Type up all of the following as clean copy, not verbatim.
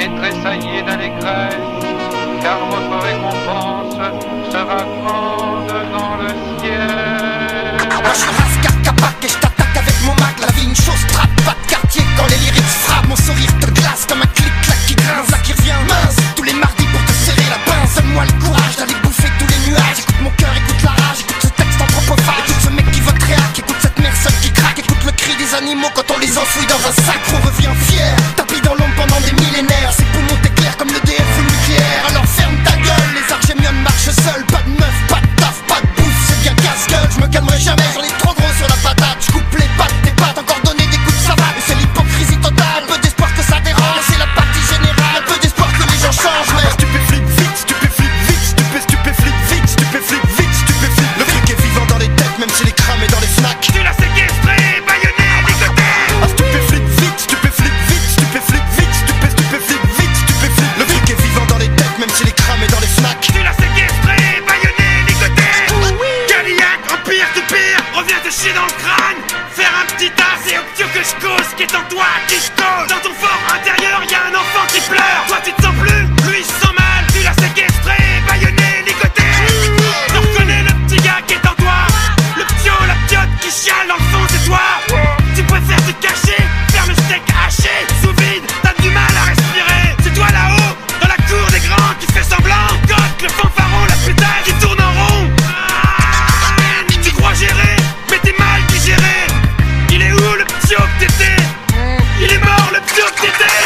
et tressaillez d'allégresse, car votre récompense sera grande dans le ciel. Moi je suis Raskar Kapak et je t'attaque avec mon mag. La vie une chose trappe, pas de quartier quand les lyrics frappent. Mon sourire te glace comme un clic-clac qui grince. Là qui revient mince, tous les mardis pour te serrer la pince. Donne-moi le courage d'aller bouffer tous les nuages. Écoute mon cœur, écoute la rage, écoute ce texte anthropophage. Écoute ce mec qui vote réac, écoute cette mère seule qui craque. Écoute le cri des animaux quand on les enfouit dans un sac. On revient fier, tapis dans l'ombre pendant des millénaires. Ses poumons t'éclairent comme le DF ou le nucléaire. Alors ferme ta gueule, les archémiones marchent seuls. Pas de meuf, pas de taf, pas de bouffe, c'est bien casse-gueule. Je me calmerai jamais, j'en ai trop gros sur la patate. Je coupe les pattes, tes pattes, encore donner des coups de savate. Et c'est l'hypocrisie totale, un peu d'espoir que ça dérange. C'est la partie générale, un peu d'espoir que les gens changent. Mais Stupéflip vite, stupéflip vite, stupéflip vite, stupéflip vite, stupéflip. Le truc est vivant dans les têtes, même s'il est cramé dans les fnacs. Tu l'as séquestré, baïonné, ligoté. Ah stupéflip vite, stupéflip vite, stupéflip vite, stupéflip vite, stupéflip. Le truc est vivant dans les têtes, même s'il est cramé dans les fnacs. Tu l'as séquestré, baïonné, ligoté. Cadillac, empire du pire, reviens te chier dans le crâne. Faire un petit tas, c'est obtus que je cause, qui est en toi, qui je cause. Dans ton fort intérieur, y'a un enfant qui pleure. Toi tu te sens plus, lui il se sent mal. Tu l'as séquestré, baïonné, ligoté. Je reconnais le petit gars qui est en toi. Le ptio, la ptiote qui chiale dans le fond, c'est toi. Tu préfères te cacher, faire le steak haché. Sous vide, t'as du mal à respirer. C'est toi là-haut, dans la cour des grands, qui fait semblant. Coque, le fanfaron, la putaine qui tourne en rond. Tu crois gérer, mais t'es mal digéré. Il est où le ptio que t'étais? Il est mort le ptio que t'étais.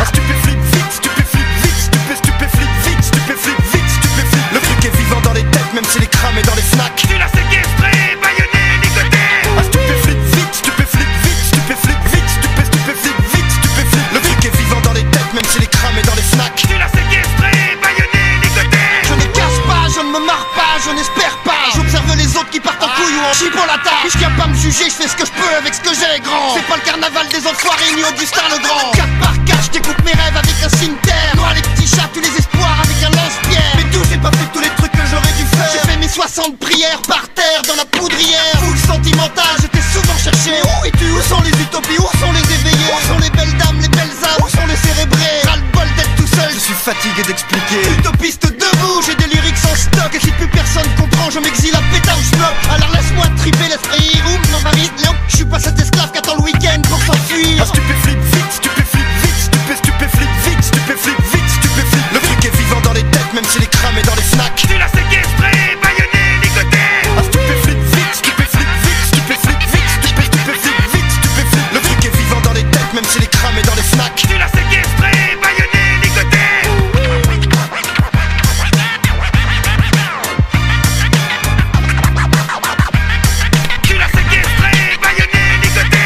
Ah stupéflip vite, stupéflip vite, stupéflip vite, stupéflip vite, stupéflip. Le truc est vivant dans les têtes, même s'il est cramé dans les fnacs. Tu l'as séquestré, baïonné, ligoté. Ah stupéflip vite, stupéflip vite, stupéflip vite, stupéflip vite, stupéflip. Le truc est vivant dans les têtes, même s'il est cramé dans les fnacs. Tu l'as séquestré, baïonné, ligoté. je ne casse pas, je ne me marre pas, je n'espère pas. J'observe les autres qui partent en couille ou en chie pour la tâche. Je viens pas me juger, je fais ce que je peux avec ce que j'ai, grand. C'est pas le carnaval des enfoirés ni Augustin le Grand. 4 par 4, je découpe mes rêves avec un cimetière. Noie les petits chats, tous les espoirs avec un lance-pierre. Mais d'où j'ai pas fait tous les trucs que j'aurais dû faire. J'ai fait mes 60 prières par terre dans la poudrière. Foule sentimentale, j'étais souvent cherché. Mais où es-tu? Où sont les utopies? Où sont les éveillés? Où sont les belles dames, les belles âmes? Où sont les cérébrés? Ras-le-bol d'être tout seul, Je suis fatigué d'expliquer. utopiste debout, j'ai des lyrics en stock. Et si plus personne comprend, je m'exile à péta ou je bloque. Alors laisse-moi triper l'esprit room, non Marie, non. Je suis pas cet esclave qui attend le week-end pour s'enfuir. Ah stupéflip vite, stupéflip vite, stupéflip vite, stupéflip vite, stupéflip. Le truc est vivant dans les têtes, même s'il est cramé dans les fnacs. Tu l'as séquestré, baïonné, ligoté. Ah stupéflip vite, stupéflip vite, stupéflip vite, stupéflip vite, stupéflip. Le truc est vivant dans les têtes, même s'il est cramé dans les fnacs. Tu l'as séquestré, baïonné, ligoté. Tu l'as séquestré, baïonné, ligoté.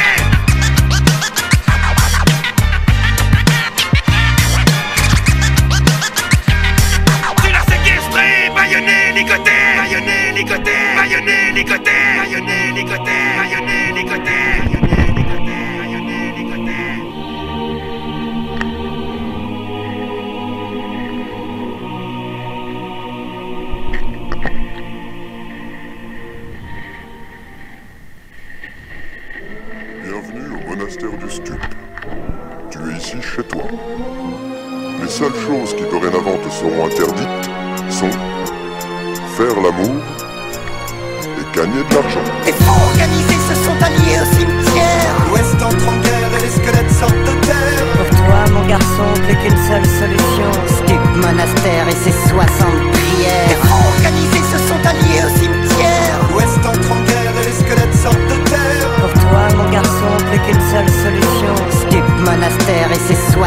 Tu l'as séquestré, baïonné, ligoté. Baïonné, ligoté. Baïonné, ligoté. Baïonné, ligoté. Baïonné, ligoté. Baïonné, ligoté. Bienvenue au monastère du Stup. Tu es ici chez toi. Les seules choses qui dorénavant te seront interdites sont faire l'amour et gagner de l'argent. Les faux organisés se sont alliés au cimetière. L'Ouest entre en guerre et les squelettes sortent de terre. Pour toi, mon garçon, plus qu'une seule solution. Stup, monastère et ses 60 Les prières. faux organisés se sont alliés au cimetière. L'Ouest entre en guerre et les squelettes sortent de terre. Pour toi, mon garçon, plus qu'une seule solution. Stup, monastère et ses 60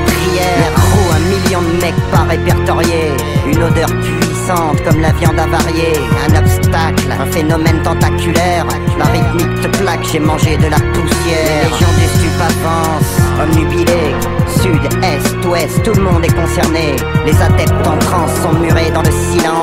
prières. Gros, 1 million de mecs pas répertoriés. Une odeur puissante comme la viande avariée. Un obstacle, un phénomène tentaculaire. La rythmique te plaque, j'ai mangé de la poussière. Les légions des Stup avancent, omnubilés. Sud, est, ouest, tout le monde est concerné. Les adeptes en transe sont murés dans le silence.